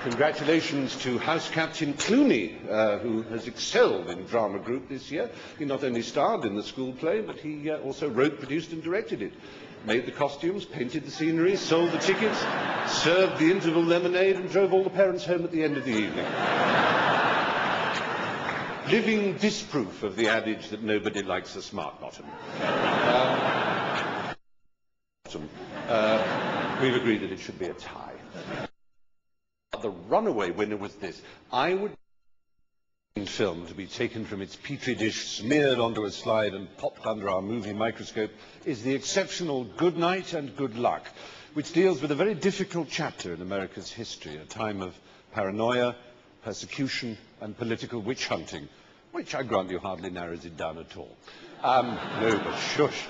Congratulations to House Captain Clooney, who has excelled in drama group this year. He not only starred in the school play, but he also wrote, produced and directed it. Made the costumes, painted the scenery, sold the tickets, served the interval lemonade and drove all the parents home at the end of the evening. Living disproof of the adage that nobody likes a smart bottom. We've agreed that it should be a tie. The runaway winner was this. I would film to be taken from its petri dish, smeared onto a slide and popped under our movie microscope is the exceptional Good Night and Good Luck, which deals with a very difficult chapter in America's history, a time of paranoia, persecution and political witch hunting, which I grant you hardly narrows it down at all. No, but shush.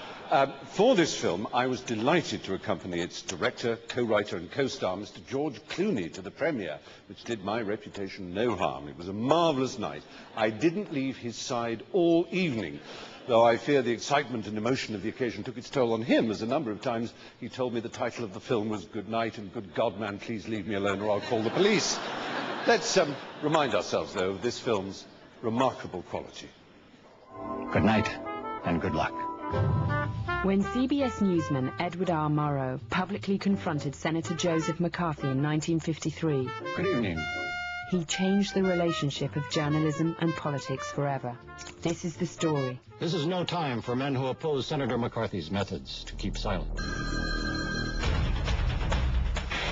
For this film, I was delighted to accompany its director, co-writer and co-star, Mr. George Clooney, to the premiere, which did my reputation no harm. It was a marvellous night. I didn't leave his side all evening, though I fear the excitement and emotion of the occasion took its toll on him, as a number of times he told me the title of the film was Good Night and Good God, Man, Please Leave Me Alone or I'll Call the Police. Let's remind ourselves, though, of this film's remarkable quality. Good night and good luck. When CBS newsman Edward R. Murrow publicly confronted Senator Joseph McCarthy in 1953, Good evening. he changed the relationship of journalism and politics forever. This is the story. This is no time for men who oppose Senator McCarthy's methods to keep silent.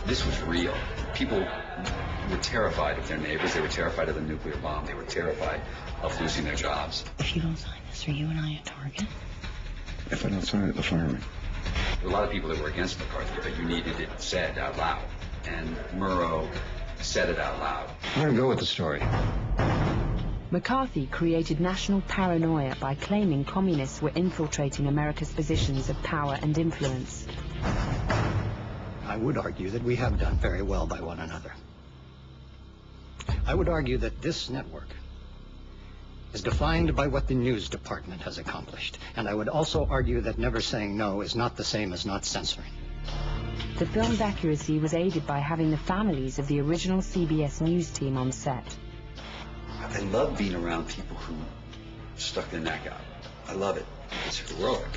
This was real. People were terrified of their neighbors. They were terrified of the nuclear bomb. They were terrified of losing their jobs. If you don't sign this, are you and I a target? If I don't sign it, they'll fire me. There were a lot of people that were against McCarthy, but you needed it said out loud. And Murrow said it out loud. I'm going to go with the story. McCarthy created national paranoia by claiming communists were infiltrating America's positions of power and influence. I would argue that we have done very well by one another. I would argue that this network is defined by what the news department has accomplished. And I would also argue that never saying no is not the same as not censoring. The film's accuracy was aided by having the families of the original CBS News team on set. I love being around people who stuck their neck out. I love it. It's heroic.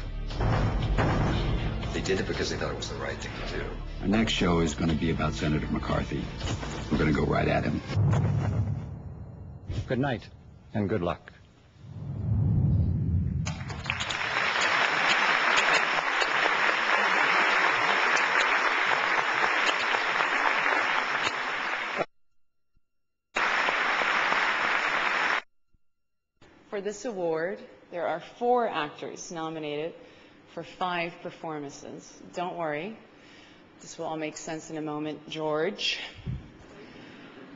They did it because they thought it was the right thing to do. Our next show is going to be about Senator McCarthy. We're going to go right at him. Good night and good luck. For this award, there are 4 actors nominated for 5 performances. Don't worry, this will all make sense in a moment, George.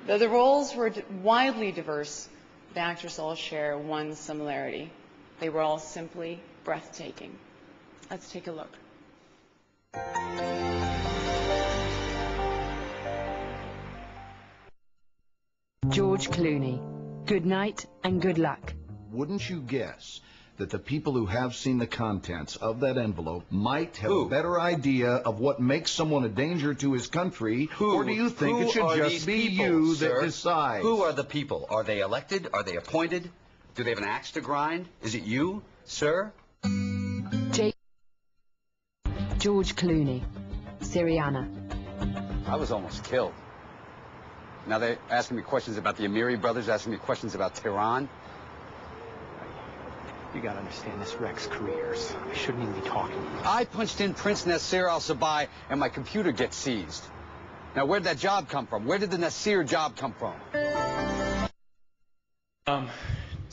Though the roles were widely diverse, the actors all share one similarity. They were all simply breathtaking. Let's take a look. George Clooney, Good Night and Good Luck. Wouldn't you guess that the people who have seen the contents of that envelope might have a better idea of what makes someone a danger to his country? Or do you think it should just be you that decides? Who are the people? Are they elected? Are they appointed? Do they have an axe to grind? Is it you, sir? George Clooney, Syriana. I was almost killed. Now they're asking me questions about the Amiri brothers, asking me questions about Tehran. You gotta understand, this wrecks careers. I shouldn't even be talking to you. I punched in Prince Nasser al-Sabah and my computer gets seized. Now where'd that job come from? Where did the Nasser job come from?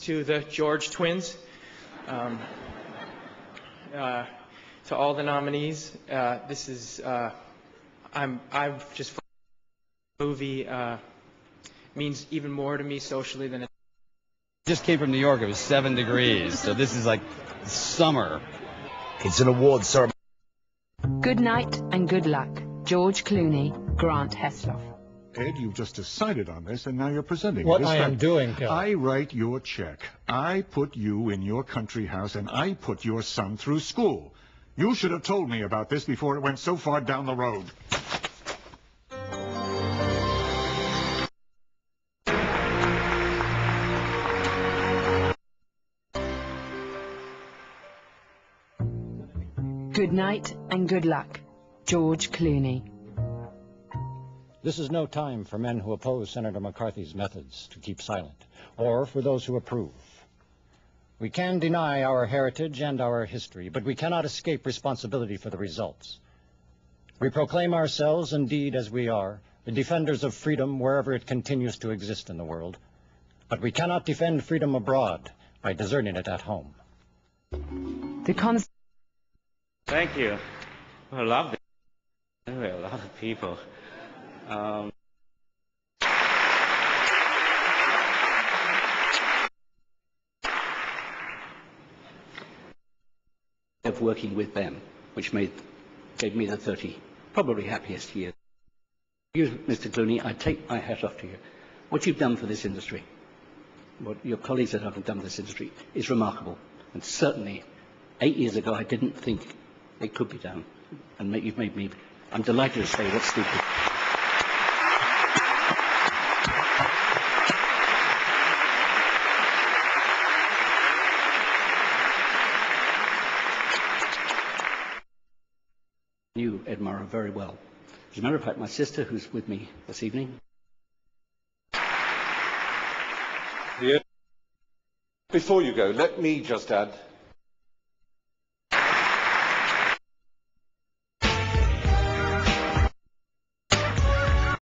To the George twins, to all the nominees, this is, I've just, movie means even more to me socially than it. Just came from New York. It was 7 degrees, so this is like summer. It's an award ceremony. Good Night and Good Luck. George Clooney, Grant Heslov. Ed, you've just decided on this, and now you're presenting What it. I am doing, Bill. I write your check. I put you in your country house, and I put your son through school. You should have told me about this before it went so far down the road. night and good luck. George Clooney. This is no time for men who oppose Senator McCarthy's methods to keep silent, or for those who approve. We can deny our heritage and our history, but we cannot escape responsibility for the results. We proclaim ourselves, indeed, as we are, the defenders of freedom wherever it continues to exist in the world. But we cannot defend freedom abroad by deserting it at home. Thank you. I love it. Anyway, a lot of people. Of working with them, which gave me the 30 probably happiest years. You, Mr. Clooney, I take my hat off to you. What you've done for this industry, what your colleagues that have done for this industry, is remarkable. And certainly, 8 years ago, I didn't think it could be done. And you've made me, I'm delighted to say what's stupid. Knew Ed Morrow very well. As a matter of fact, my sister, who's with me this evening. Before you go, let me just add